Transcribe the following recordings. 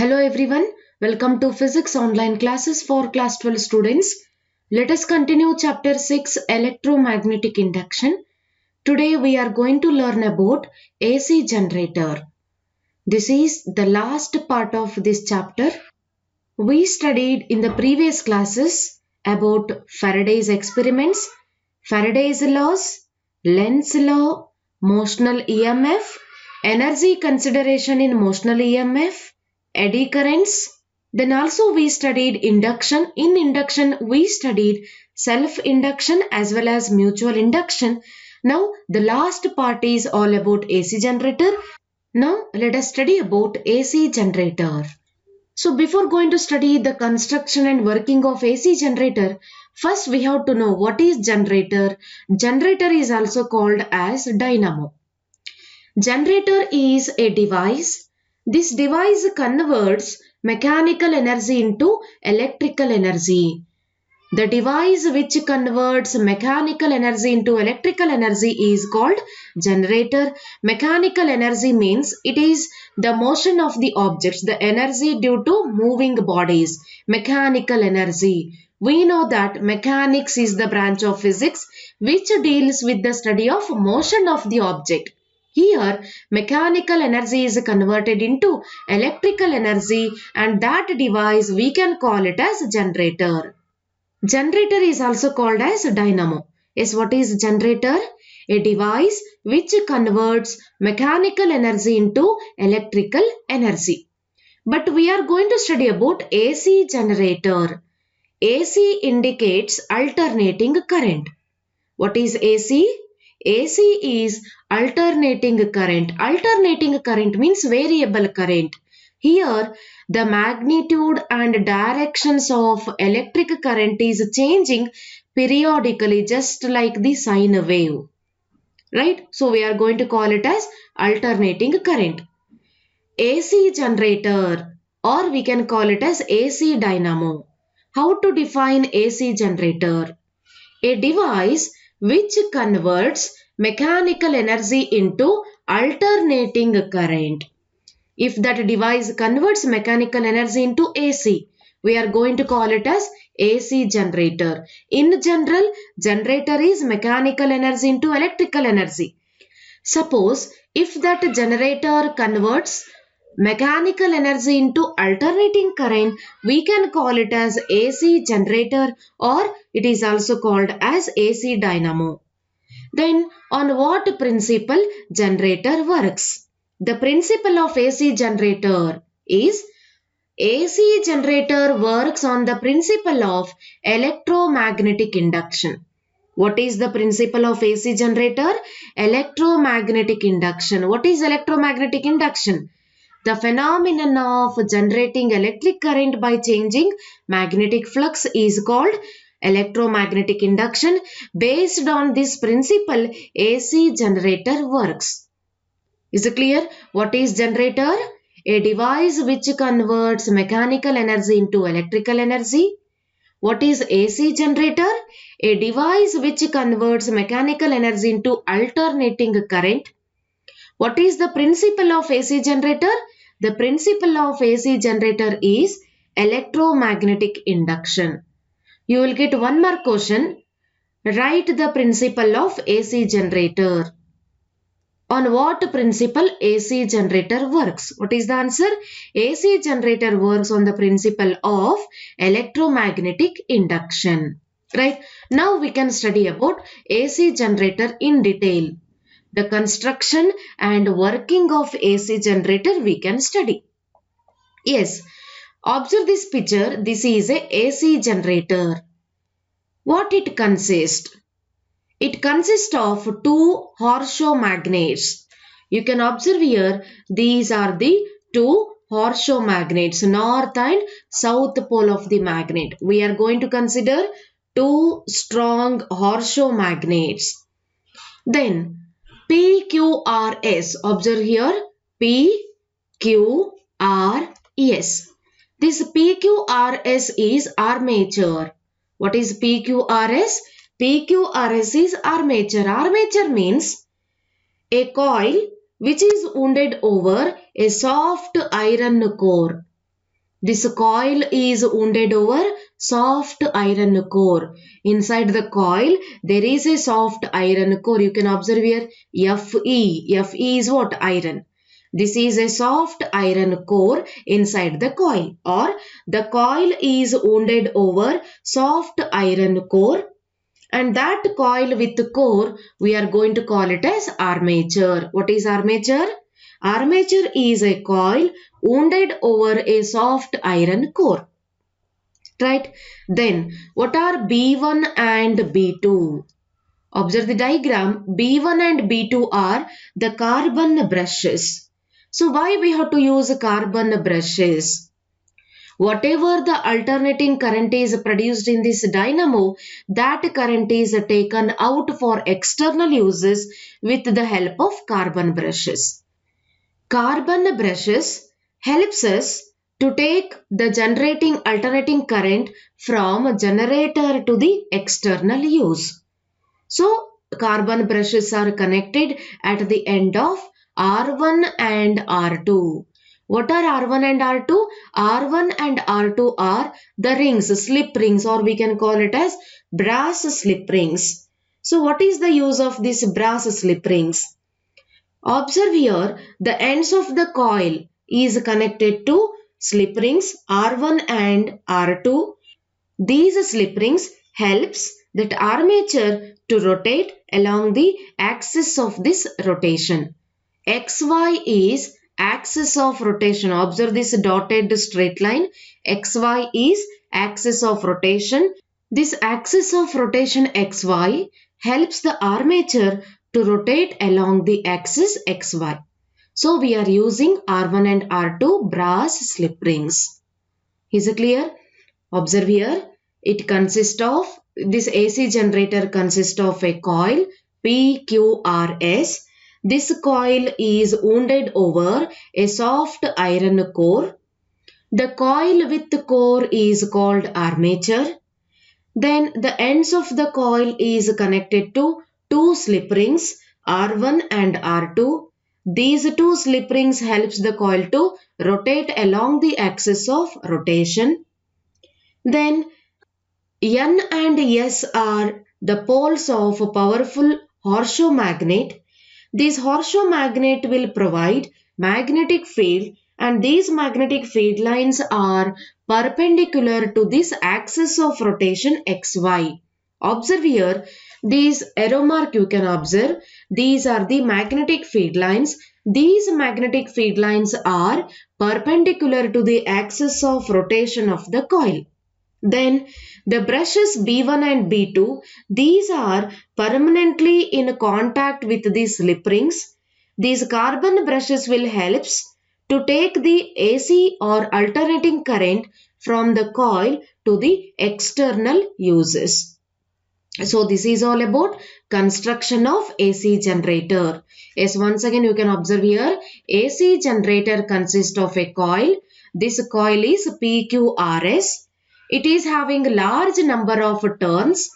Hello everyone, welcome to Physics online classes for class 12 students. Let us continue chapter 6 Electromagnetic Induction. Today we are going to learn about AC generator. This is the last part of this chapter. We studied in the previous classes about Faraday's experiments, Faraday's laws, Lenz's law, motional EMF, energy consideration in motional EMF, eddy currents. Then also we studied induction. In induction we studied self-induction as well as mutual induction. Now the last part is all about AC generator. Now let us study about AC generator. So before going to study the construction and working of AC generator, first we have to know what is generator. Generator is also called as dynamo. Generator is a device. This device converts mechanical energy into electrical energy. The device which converts mechanical energy into electrical energy is called generator. Mechanical energy means it is the motion of the objects, the energy due to moving bodies. Mechanical energy. We know that mechanics is the branch of physics which deals with the study of motion of the object. Here, mechanical energy is converted into electrical energy, and that device we can call it as generator. Generator is also called as dynamo. Yes, what is generator? A device which converts mechanical energy into electrical energy. But we are going to study about AC generator. AC indicates alternating current. What is AC? AC is alternating current. Alternating current means variable current. Here, the magnitude and directions of electric current is changing periodically, just like the sine wave. Right? So, we are going to call it as alternating current. AC generator, or we can call it as AC dynamo. How to define AC generator? A device which converts mechanical energy into alternating current. If that device converts mechanical energy into AC, we are going to call it as AC generator. In general, generator is mechanical energy into electrical energy. Suppose if that generator converts mechanical energy into alternating current, we can call it as AC generator, or it is also called as AC dynamo. Then on what principle generator works? The principle of AC generator is AC generator works on the principle of electromagnetic induction. What is the principle of AC generator? Electromagnetic induction. What is electromagnetic induction? The phenomenon of generating electric current by changing magnetic flux is called electromagnetic induction. Based on this principle, AC generator works. Is it clear? What is generator? A device which converts mechanical energy into electrical energy. What is AC generator? A device which converts mechanical energy into alternating current. What is the principle of AC generator? The principle of AC generator is electromagnetic induction. You will get one more question. Write the principle of AC generator. On what principle AC generator works? What is the answer? AC generator works on the principle of electromagnetic induction. Right? Now we can study about AC generator in detail. The construction and working of AC generator we can study. Yes, observe this picture. This is a AC generator. What it consists? It consists of two horseshoe magnets. You can observe here, these are the two horseshoe magnets, north and south pole of the magnet. We are going to consider two strong horseshoe magnets. Then PQRS, observe here, PQRS. This PQRS is armature. What is PQRS? PQRS is armature. Armature means a coil which is wounded over a soft iron core. This coil is wounded over soft iron core. Inside the coil, there is a soft iron core. You can observe here Fe. Fe is what? Iron. This is a soft iron core inside the coil, or the coil is wounded over soft iron core, and that coil with core we are going to call it as armature. What is armature? Armature is a coil wounded over a soft iron core. Right? Then what are B1 and B2? Observe the diagram. B1 and B2 are the carbon brushes. So why we have to use carbon brushes? Whatever the alternating current is produced in this dynamo, that current is taken out for external uses with the help of carbon brushes. Carbon brushes helps us to take the generating alternating current from generator to the external use. So carbon brushes are connected at the end of R1 and R2. What are R1 and R2? R1 and R2 are the rings, slip rings, or we can call it as brass slip rings. So what is the use of these brass slip rings? Observe here, the ends of the coil is connected to slip rings R1 and R2. These slip rings helps that armature to rotate along the axis of this rotation. XY is axis of rotation. Observe this dotted straight line. XY is axis of rotation. This axis of rotation XY helps the armature to rotate along the axis XY. So we are using R1 and R2 brass slip rings. Is it clear? Observe here. It consists of, this AC generator consists of a coil PQRS. This coil is wounded over a soft iron core. The coil with the core is called armature. Then the ends of the coil is connected to two slip rings R1 and R2. These two slip rings helps the coil to rotate along the axis of rotation. Then N and S are the poles of a powerful horseshoe magnet. This horseshoe magnet will provide magnetic field, and these magnetic field lines are perpendicular to this axis of rotation XY. Observe here, these arrow mark you can observe, these are the magnetic field lines. These magnetic field lines are perpendicular to the axis of rotation of the coil. Then the brushes B1 and B2, these are permanently in contact with the slip rings. These carbon brushes will help to take the AC or alternating current from the coil to the external uses. So this is all about construction of AC generator. Yes, once again you can observe here, AC generator consists of a coil. This coil is PQRS. It is having large number of turns.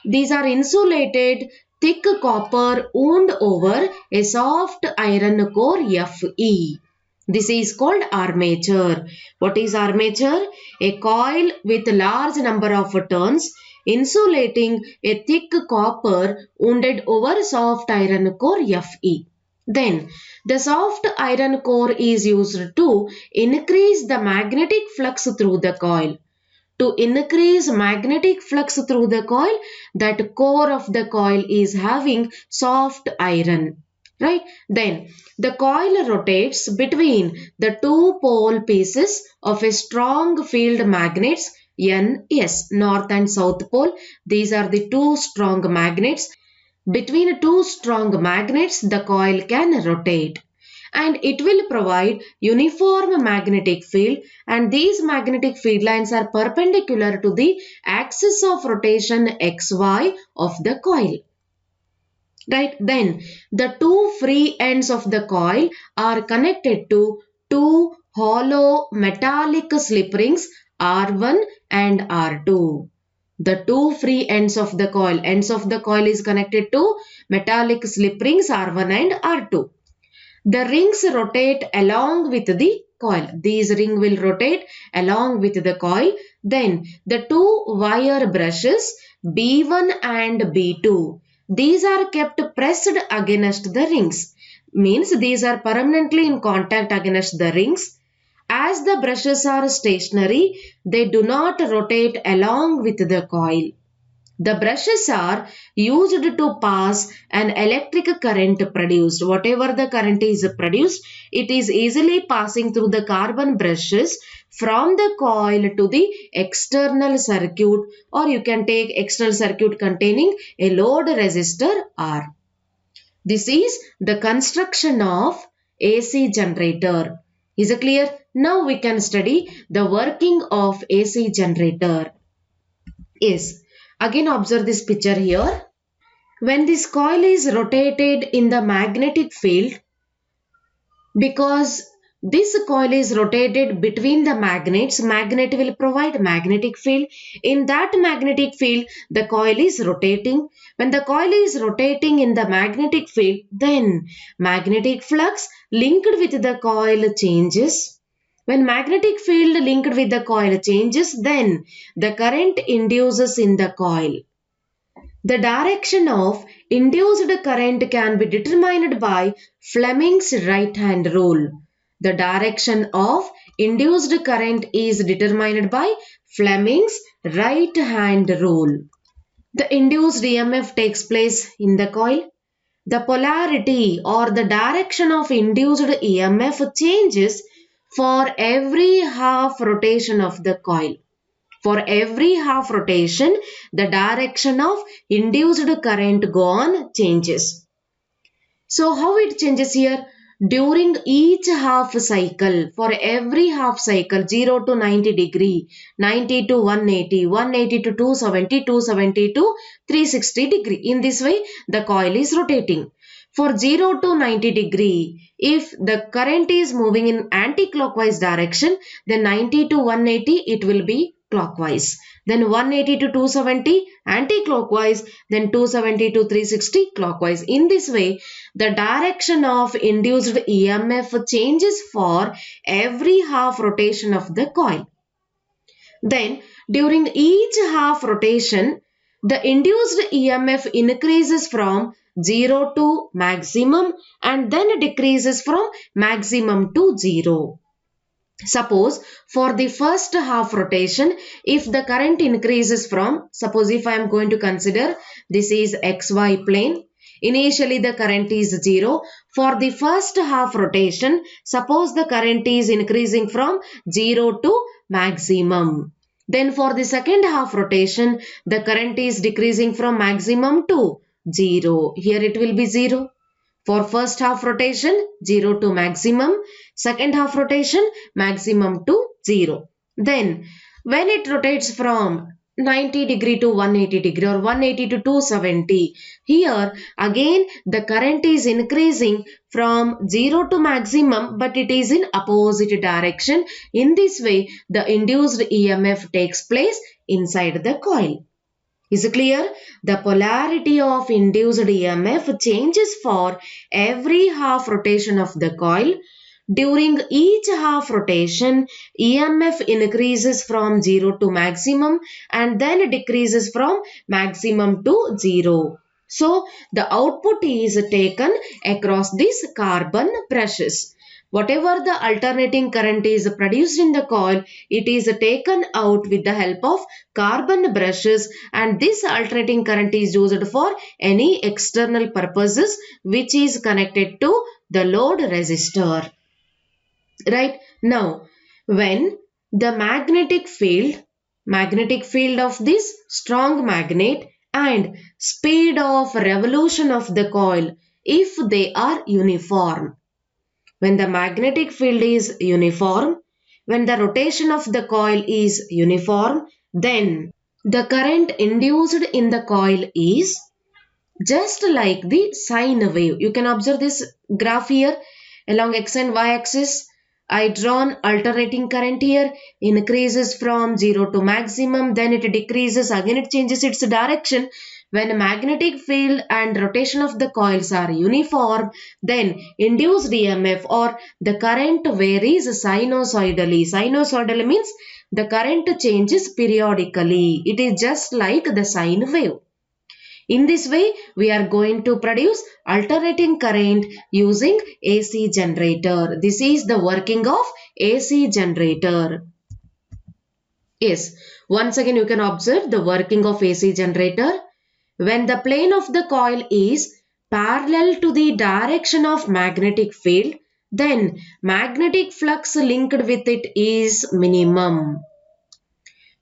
These are insulated thick copper wound over a soft iron core Fe. This is called armature. What is armature? A coil with large number of turns insulating a thick copper wounded over soft iron core Fe. Then the soft iron core is used to increase the magnetic flux through the coil. To increase magnetic flux through the coil, that core of the coil is having soft iron. Right? Then the coil rotates between the two pole pieces of a strong field magnets NS, north and south pole. These are the two strong magnets. Between two strong magnets, the coil can rotate, and it will provide uniform magnetic field, and these magnetic field lines are perpendicular to the axis of rotation XY of the coil. Right? Then the two free ends of the coil are connected to two hollow metallic slip rings R1 and R2. The two free ends of the coil is connected to metallic slip rings R1 and R2. The rings rotate along with the coil. These ring will rotate along with the coil. Then the two wire brushes B1 and B2, these are kept pressed against the rings. Means these are permanently in contact against the rings. As the brushes are stationary, they do not rotate along with the coil. The brushes are used to pass an electric current produced. Whatever the current is produced, it is easily passing through the carbon brushes from the coil to the external circuit, or you can take external circuit containing a load resistor R. This is the construction of AC generator. Is it clear? Now we can study the working of AC generator. Yes. Again observe this picture here. When this coil is rotated in the magnetic field, because this coil is rotated between the magnets, magnet will provide magnetic field. In that magnetic field, the coil is rotating. When the coil is rotating in the magnetic field, then magnetic flux linked with the coil changes. When magnetic field linked with the coil changes, then the current induces in the coil. The direction of induced current can be determined by Fleming's right-hand rule. The direction of induced current is determined by Fleming's right-hand rule. The induced EMF takes place in the coil. The polarity or the direction of induced EMF changes for every half rotation of the coil. For every half rotation, the direction of induced current go on changes. So how it changes here? During each half cycle, for every half cycle, 0 to 90 degree, 90 to 180, 180 to 270, 270 to 360 degree. In this way, the coil is rotating. For 0 to 90 degree, if the current is moving in anti-clockwise direction, then 90 to 180, it will be clockwise. Then 180 to 270 anti-clockwise, then 270 to 360 clockwise. In this way, the direction of induced EMF changes for every half rotation of the coil. Then during each half rotation, the induced EMF increases from 0 to maximum and then decreases from maximum to 0. Suppose for the first half rotation, if the current increases from, suppose if I am going to consider this is XY plane, initially the current is 0. For the first half rotation, suppose the current is increasing from 0 to maximum. Then for the second half rotation, the current is decreasing from maximum to 0. Here it will be 0. For first half rotation, 0 to maximum. Second half rotation, maximum to 0. Then, when it rotates from 90 degree to 180 degree or 180 to 270, here again the current is increasing from 0 to maximum, but it is in opposite direction. In this way, the induced EMF takes place inside the coil. Is it clear? The polarity of induced EMF changes for every half rotation of the coil. During each half rotation, EMF increases from 0 to maximum and then decreases from maximum to 0. So, the output is taken across these carbon brushes. Whatever the alternating current is produced in the coil, it is taken out with the help of carbon brushes, and this alternating current is used for any external purposes which is connected to the load resistor. Right? Now, when the magnetic field of this strong magnet and speed of revolution of the coil, if they are uniform. When the magnetic field is uniform, when the rotation of the coil is uniform, then the current induced in the coil is just like the sine wave. You can observe this graph here along x and y axis. I drawn alternating current here, increases from 0 to maximum, then it decreases, again it changes its direction. When magnetic field and rotation of the coils are uniform, then induced EMF or the current varies sinusoidally. Sinusoidally means the current changes periodically. It is just like the sine wave. In this way, we are going to produce alternating current using AC generator. This is the working of AC generator. Yes, once again you can observe the working of AC generator. When the plane of the coil is parallel to the direction of magnetic field, then magnetic flux linked with it is minimum.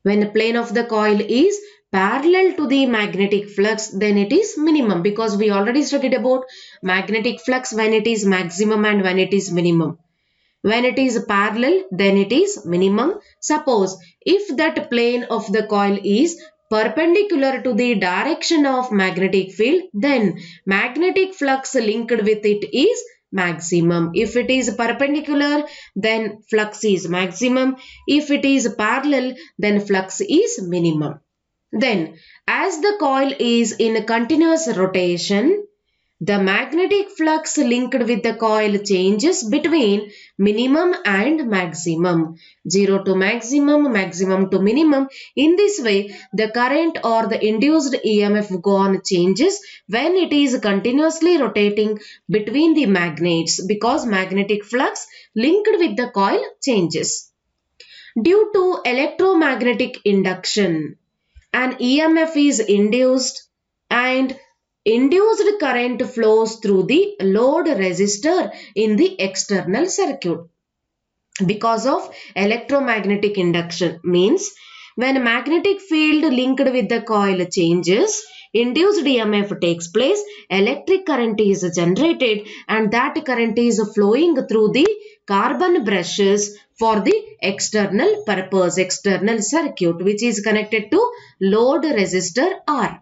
When the plane of the coil is parallel to the magnetic flux, then it is minimum, because we already studied about magnetic flux when it is maximum and when it is minimum. When it is parallel, then it is minimum. Suppose if that plane of the coil is perpendicular to the direction of magnetic field, then magnetic flux linked with it is maximum. If it is perpendicular, then flux is maximum. If it is parallel, then flux is minimum. Then, as the coil is in continuous rotation, the magnetic flux linked with the coil changes between minimum and maximum. 0 to maximum, maximum to minimum. In this way, the current or the induced EMF go on changes when it is continuously rotating between the magnets, because magnetic flux linked with the coil changes. Due to electromagnetic induction, an EMF is induced and induced current flows through the load resistor in the external circuit. Because of electromagnetic induction means when magnetic field linked with the coil changes, induced EMF takes place, electric current is generated, and that current is flowing through the carbon brushes for the external purpose, external circuit, which is connected to load resistor R.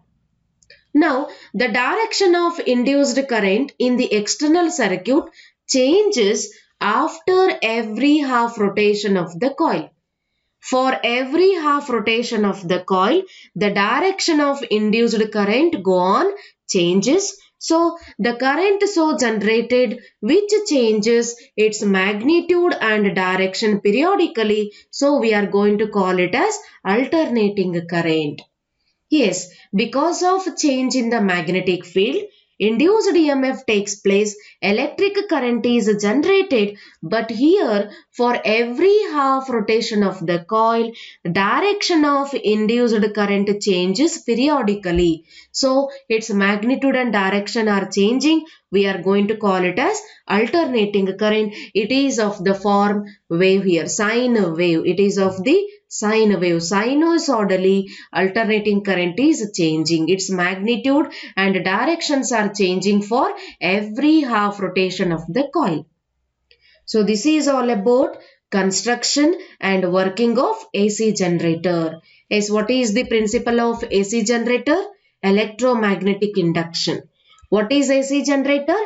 Now, the direction of induced current in the external circuit changes after every half rotation of the coil. For every half rotation of the coil, the direction of induced current go on changes. So, the current so generated which changes its magnitude and direction periodically. So, we are going to call it as alternating current. Yes, because of change in the magnetic field, induced EMF takes place, electric current is generated, but here for every half rotation of the coil, direction of induced current changes periodically. So, its magnitude and direction are changing. We are going to call it as alternating current. It is of the form wave here, sine wave. It is of the sine wave. Sinusoidally, alternating current is changing. Its magnitude and directions are changing for every half rotation of the coil. So, this is all about construction and working of AC generator. Yes, what is the principle of AC generator? Electromagnetic induction. What is AC generator?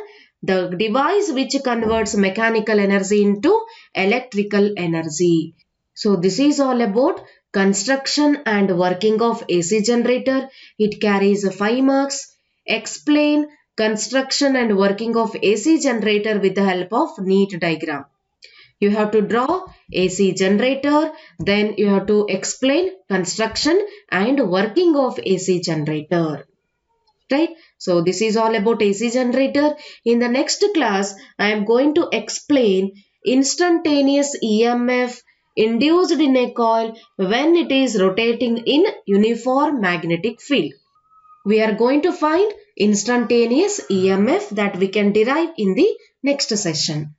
The device which converts mechanical energy into electrical energy. So this is all about construction and working of AC generator. It carries 5 marks. Explain construction and working of AC generator with the help of neat diagram. You have to draw AC generator, then you have to explain construction and working of AC generator. Right? So this is all about AC generator. In the next class, I am going to explain instantaneous EMF induced in a coil when it is rotating in uniform magnetic field. We are going to find instantaneous EMF that we can derive in the next session.